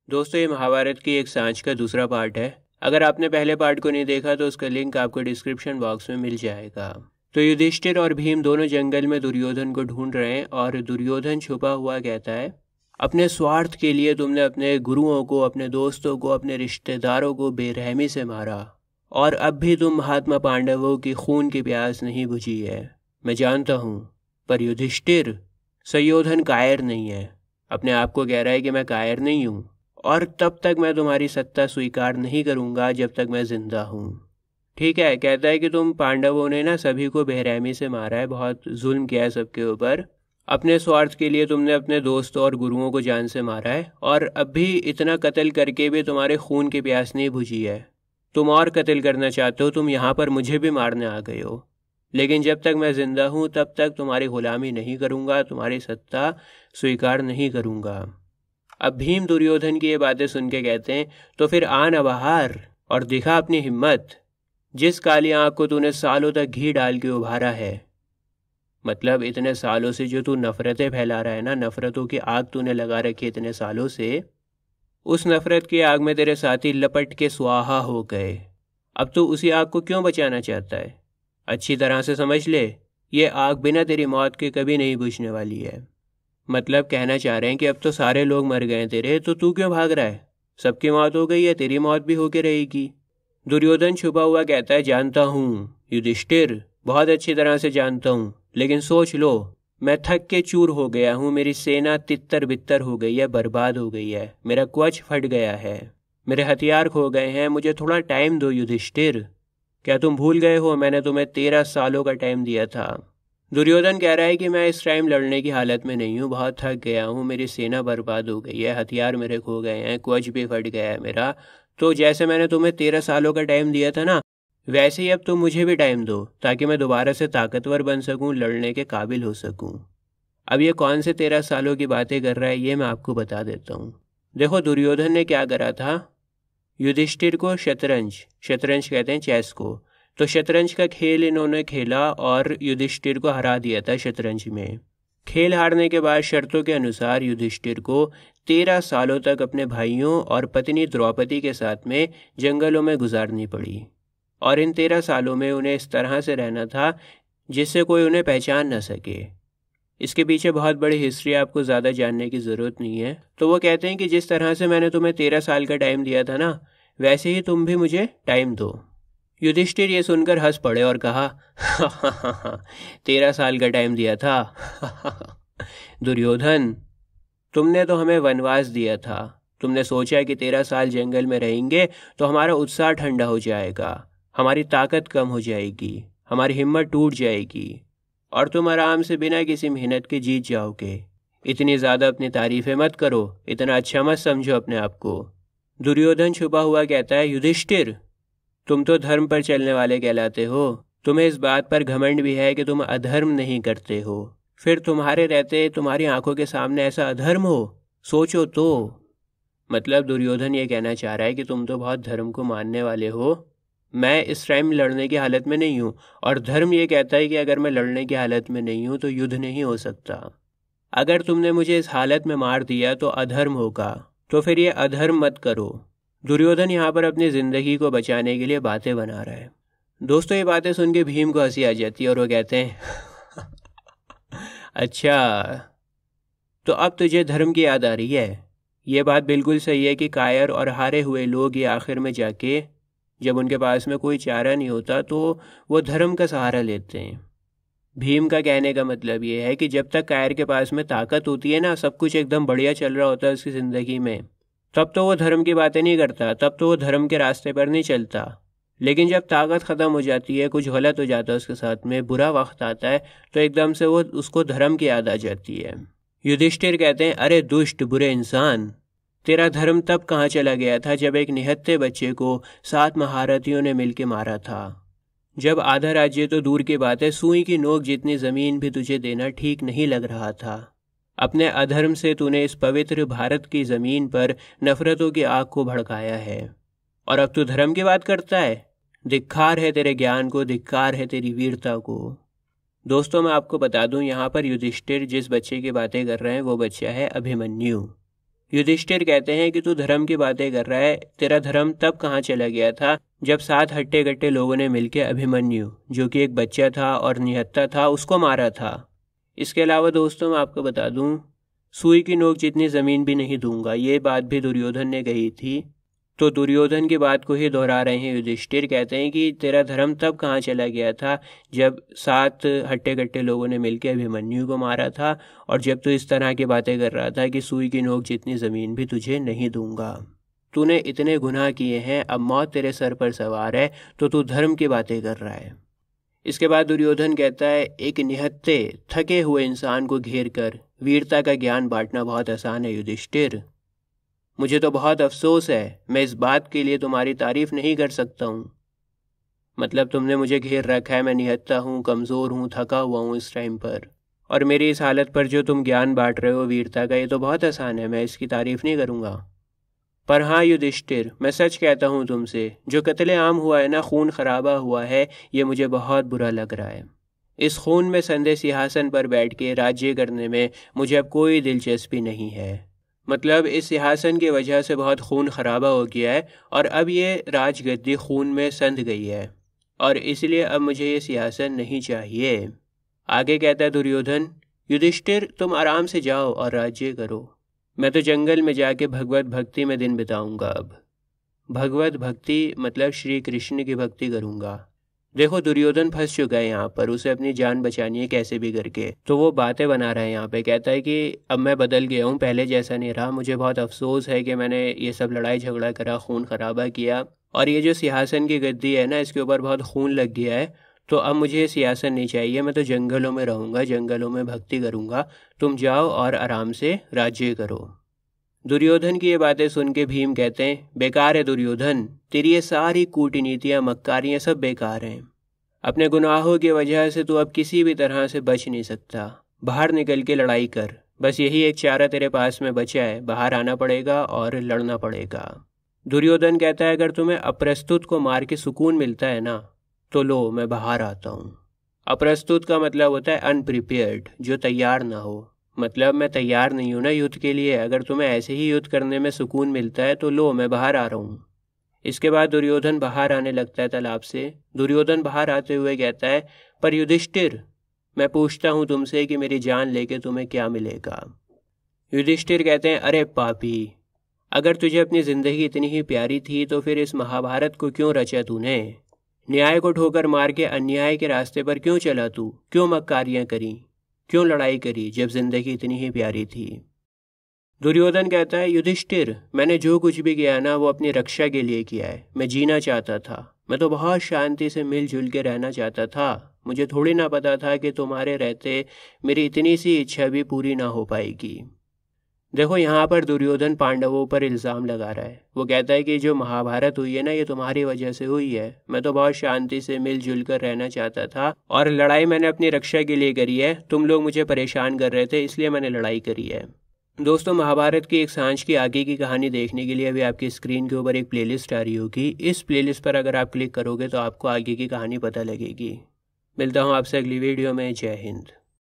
दोस्तों ये महाभारत की एक सांझ का दूसरा पार्ट है। अगर आपने पहले पार्ट को नहीं देखा तो उसका लिंक आपको डिस्क्रिप्शन बॉक्स में मिल जाएगा। तो युधिष्ठिर और भीम दोनों जंगल में दुर्योधन को ढूंढ रहे हैं और दुर्योधन छुपा हुआ कहता है, अपने स्वार्थ के लिए तुमने अपने गुरुओं को, अपने दोस्तों को, अपने रिश्तेदारों को बेरहमी से मारा और अब भी तुम महात्मा पांडवों की खून की प्यास नहीं बुझी है। मैं जानता हूँ, पर युधिष्ठिर, सुयोधन कायर नहीं है। अपने आप को कह रहा है कि मैं कायर नहीं हूँ और तब तक मैं तुम्हारी सत्ता स्वीकार नहीं करूँगा जब तक मैं जिंदा हूँ। ठीक है, कहता है कि तुम पांडवों ने ना सभी को बेरहमी से मारा है, बहुत जुल्म किया है सबके ऊपर। अपने स्वार्थ के लिए तुमने अपने दोस्तों और गुरुओं को जान से मारा है और अब भी इतना कत्ल करके भी तुम्हारे खून की प्यास नहीं बुझी है। तुम और कत्ल करना चाहते हो, तुम यहाँ पर मुझे भी मारने आ गए हो, लेकिन जब तक मैं जिंदा हूँ तब तक तुम्हारी गुलामी नहीं करूँगा, तुम्हारी सत्ता स्वीकार नहीं करूँगा। अब भीम दुर्योधन की ये बातें सुन के कहते हैं, तो फिर आ न बाहर और दिखा अपनी हिम्मत। जिस काली आंख को तूने सालों तक घी डाल के उभारा है, मतलब इतने सालों से जो तू नफरतें फैला रहा है ना, नफरतों की आग तूने लगा रखी है इतने सालों से, उस नफरत की आग में तेरे साथी लपट के स्वाहा हो गए। अब तू उसी आग को क्यों बचाना चाहता है? अच्छी तरह से समझ ले, ये आग बिना तेरी मौत के कभी नहीं बुझने वाली है। मतलब कहना चाह रहे हैं कि अब तो सारे लोग मर गए तेरे, तो तू क्यों भाग रहा है? सबकी मौत हो गई है, तेरी मौत भी होके रहेगी। दुर्योधन छुपा हुआ कहता है, जानता हूँ युधिष्ठिर, बहुत अच्छी तरह से जानता हूँ, लेकिन सोच लो, मैं थक के चूर हो गया हूँ, मेरी सेना तितर बितर हो गई है, बर्बाद हो गई है, मेरा कवच फट गया है, मेरे हथियार खो गए हैं, मुझे थोड़ा टाइम दो युधिष्ठिर। क्या तुम भूल गए हो मैंने तुम्हें 13 सालों का टाइम दिया था? दुर्योधन कह रहा है कि मैं इस टाइम लड़ने की हालत में नहीं हूँ, बहुत थक गया हूँ, मेरी सेना बर्बाद हो गई है, हथियार मेरे खो गए हैं, कवच भी फट गया है मेरा। तो जैसे मैंने तुम्हें 13 सालों का टाइम दिया था ना, वैसे ही अब तुम मुझे भी टाइम दो, ताकि मैं दोबारा से ताकतवर बन सकूँ, लड़ने के काबिल हो सकूँ। अब ये कौन से 13 सालों की बातें कर रहा है, ये मैं आपको बता देता हूँ। देखो दुर्योधन ने क्या करा था, युधिष्ठिर को शतरंज कहते हैं चेस को, तो शतरंज का खेल इन्होंने खेला और युधिष्ठिर को हरा दिया था शतरंज में। खेल हारने के बाद शर्तों के अनुसार युधिष्ठिर को 13 सालों तक अपने भाइयों और पत्नी द्रौपदी के साथ में जंगलों में गुजारनी पड़ी और इन 13 सालों में उन्हें इस तरह से रहना था जिससे कोई उन्हें पहचान न सके। इसके पीछे बहुत बड़ी हिस्ट्री, आपको ज़्यादा जानने की ज़रूरत नहीं है। तो वो कहते हैं कि जिस तरह से मैंने तुम्हें 13 साल का टाइम दिया था ना, वैसे ही तुम भी मुझे टाइम दो। युधिष्ठिर ये सुनकर हंस पड़े और कहा, 13 साल का टाइम दिया था? दुर्योधन, तुमने तो हमें वनवास दिया था, तुमने सोचा कि 13 साल जंगल में रहेंगे तो हमारा उत्साह ठंडा हो जाएगा, हमारी ताकत कम हो जाएगी, हमारी हिम्मत टूट जाएगी और तुम आराम से बिना किसी मेहनत के जीत जाओगे। इतनी ज़्यादा अपनी तारीफें मत करो, इतना अच्छा मत समझो अपने आप को। दुर्योधन छुपा हुआ कहता है, युधिष्ठिर, तुम तो धर्म पर चलने वाले कहलाते हो, तुम्हें इस बात पर घमंड भी है कि तुम अधर्म नहीं करते हो, फिर तुम्हारे रहते तुम्हारी आंखों के सामने ऐसा अधर्म हो? सोचो तो। मतलब दुर्योधन ये कहना चाह रहा है कि तुम तो बहुत धर्म को मानने वाले हो, मैं इस टाइम लड़ने की हालत में नहीं हूँ, और धर्म ये कहता है कि अगर मैं लड़ने की हालत में नहीं हूँ तो युद्ध नहीं हो सकता। अगर तुमने मुझे इस हालत में मार दिया तो अधर्म होगा, तो फिर ये अधर्म मत करो। दुर्योधन यहाँ पर अपनी जिंदगी को बचाने के लिए बातें बना रहा है। दोस्तों ये बातें सुन के भीम को हंसी आ जाती है और वो कहते हैं, अच्छा, तो अब तुझे धर्म की याद आ रही है। ये बात बिल्कुल सही है कि कायर और हारे हुए लोग ये आखिर में जाके, जब उनके पास में कोई चारा नहीं होता, तो वो धर्म का सहारा लेते हैं। भीम का कहने का मतलब ये है कि जब तक कायर के पास में ताकत होती है ना, सब कुछ एकदम बढ़िया चल रहा होता है उसकी ज़िंदगी में, तब तो वो धर्म की बातें नहीं करता, तब तो वो धर्म के रास्ते पर नहीं चलता। लेकिन जब ताकत ख़त्म हो जाती है, कुछ गलत हो जाता है उसके साथ में, बुरा वक्त आता है, तो एकदम से वो उसको धर्म की याद आ जाती है। युधिष्ठिर कहते हैं, अरे दुष्ट बुरे इंसान, तेरा धर्म तब कहाँ चला गया था जब एक निहत्थे बच्चे को 7 महारथियों ने मिलकर मारा था, जब आधा राज्य तो दूर की बात है, सुई की नोक जितनी ज़मीन भी तुझे देना ठीक नहीं लग रहा था। अपने अधर्म से तूने इस पवित्र भारत की ज़मीन पर नफरतों की आग को भड़काया है, और अब तू धर्म की बात करता है। धिक्कार है तेरे ज्ञान को, धिक्कार है तेरी वीरता को। दोस्तों मैं आपको बता दूं, यहाँ पर युधिष्ठिर जिस बच्चे की बातें कर रहे हैं वो बच्चा है अभिमन्यु। युधिष्ठिर कहते हैं कि तू धर्म की बातें कर रहा है, तेरा धर्म तब कहाँ चला गया था जब 7 हट्टे कट्टे लोगों ने मिलकर अभिमन्यु, जो कि एक बच्चा था और निहत्था था, उसको मारा था। इसके अलावा दोस्तों मैं आपको बता दूं, सुई की नोक जितनी ज़मीन भी नहीं दूंगा, ये बात भी दुर्योधन ने कही थी। तो दुर्योधन की बात को ही दोहरा रहे हैं युधिष्ठिर। कहते हैं कि तेरा धर्म तब कहाँ चला गया था जब 7 हट्टे कट्टे लोगों ने मिलकर अभिमन्यु को मारा था, और जब तू इस तरह की बातें कर रहा था कि सुई की नोक जितनी ज़मीन भी तुझे नहीं दूंगा। तूने इतने गुनाह किए हैं, अब मौत तेरे सर पर सवार है, तो तू धर्म की बातें कर रहा है। इसके बाद दुर्योधन कहता है, एक निहत्थे थके हुए इंसान को घेर कर वीरता का ज्ञान बांटना बहुत आसान है युधिष्ठिर। मुझे तो बहुत अफसोस है, मैं इस बात के लिए तुम्हारी तारीफ नहीं कर सकता हूँ। मतलब तुमने मुझे घेर रखा है, मैं निहत्था हूँ, कमज़ोर हूँ, थका हुआ हूँ इस टाइम पर, और मेरी इस हालत पर जो तुम ज्ञान बांट रहे हो वीरता का, ये तो बहुत आसान है, मैं इसकी तारीफ नहीं करूँगा। पर हाँ युधिष्ठिर, मैं सच कहता हूँ तुमसे, जो कत्ले आम हुआ है ना, खून खराबा हुआ है, ये मुझे बहुत बुरा लग रहा है। इस खून में संधे सिंहासन पर बैठ के राज्य करने में मुझे अब कोई दिलचस्पी नहीं है। मतलब इस सिंहासन की वजह से बहुत खून खराबा हो गया है, और अब ये राजगद्दी खून में संध गई है, और इसलिए अब मुझे ये सिंहासन नहीं चाहिए। आगे कहता है दुर्योधन, युधिष्ठिर तुम आराम से जाओ और राज्य करो, मैं तो जंगल में जाके भगवत भक्ति में दिन बिताऊंगा। अब भगवत भक्ति मतलब श्री कृष्ण की भक्ति करूंगा। देखो दुर्योधन फंस चुका है यहाँ पर, उसे अपनी जान बचानी है कैसे भी करके, तो वो बातें बना रहा है यहाँ पे। कहता है कि अब मैं बदल गया हूँ, पहले जैसा नहीं रहा, मुझे बहुत अफसोस है कि मैंने ये सब लड़ाई झगड़ा करा, खून खराबा किया, और ये जो सिंहासन की गद्दी है ना, इसके ऊपर बहुत खून लग गया है, तो अब मुझे ये सिंहासन नहीं चाहिए, मैं तो जंगलों में रहूँगा, जंगलों में भक्ति करूँगा, तुम जाओ और आराम से राज्य करो। दुर्योधन की ये बातें सुन के भीम कहते हैं, बेकार है दुर्योधन, तेरी ये सारी कूटनीतियाँ मक्कारियाँ सब बेकार हैं। अपने गुनाहों की वजह से तू अब किसी भी तरह से बच नहीं सकता, बाहर निकल के लड़ाई कर, बस यही एक चारा तेरे पास में बचा है, बाहर आना पड़ेगा और लड़ना पड़ेगा। दुर्योधन कहता है, अगर तुम्हें अप्रस्तुत को मार के सुकून मिलता है ना, तो लो मैं बाहर आता हूँ। अप्रस्तुत का मतलब होता है अनप्रिपेयर्ड, जो तैयार ना हो, मतलब मैं तैयार नहीं हूं ना युद्ध के लिए, अगर तुम्हें ऐसे ही युद्ध करने में सुकून मिलता है तो लो मैं बाहर आ रहा हूँ। इसके बाद दुर्योधन बाहर आने लगता है तालाब से। दुर्योधन बाहर आते हुए कहता है, पर युधिष्ठिर मैं पूछता हूँ तुमसे कि मेरी जान लेके तुम्हें क्या मिलेगा। युधिष्ठिर कहते हैं, अरे पापी, अगर तुझे अपनी ज़िंदगी इतनी ही प्यारी थी तो फिर इस महाभारत को क्यों रचा तूने? न्याय को ठोकर मार के अन्याय के रास्ते पर क्यों चला तू? क्यों मक्कारियाँ करी, क्यों लड़ाई करी जब जिंदगी इतनी ही प्यारी थी? दुर्योधन कहता है, युधिष्ठिर मैंने जो कुछ भी किया ना, वो अपनी रक्षा के लिए किया है, मैं जीना चाहता था, मैं तो बहुत शांति से मिलजुल के रहना चाहता था, मुझे थोड़ी ना पता था कि तुम्हारे रहते मेरी इतनी सी इच्छा भी पूरी ना हो पाएगी। देखो यहाँ पर दुर्योधन पांडवों पर इल्ज़ाम लगा रहा है। वो कहता है कि जो महाभारत हुई है ना, ये तुम्हारी वजह से हुई है, मैं तो बहुत शांति से मिलजुल कर रहना चाहता था, और लड़ाई मैंने अपनी रक्षा के लिए करी है, तुम लोग मुझे परेशान कर रहे थे इसलिए मैंने लड़ाई करी है। दोस्तों महाभारत की एक सांझ की आगे की कहानी देखने के लिए अभी आपकी स्क्रीन के ऊपर एक प्लेलिस्ट आ रही होगी, इस प्लेलिस्ट पर अगर आप क्लिक करोगे तो आपको आगे की कहानी पता लगेगी। मिलता हूँ आपसे अगली वीडियो में। जय हिंद।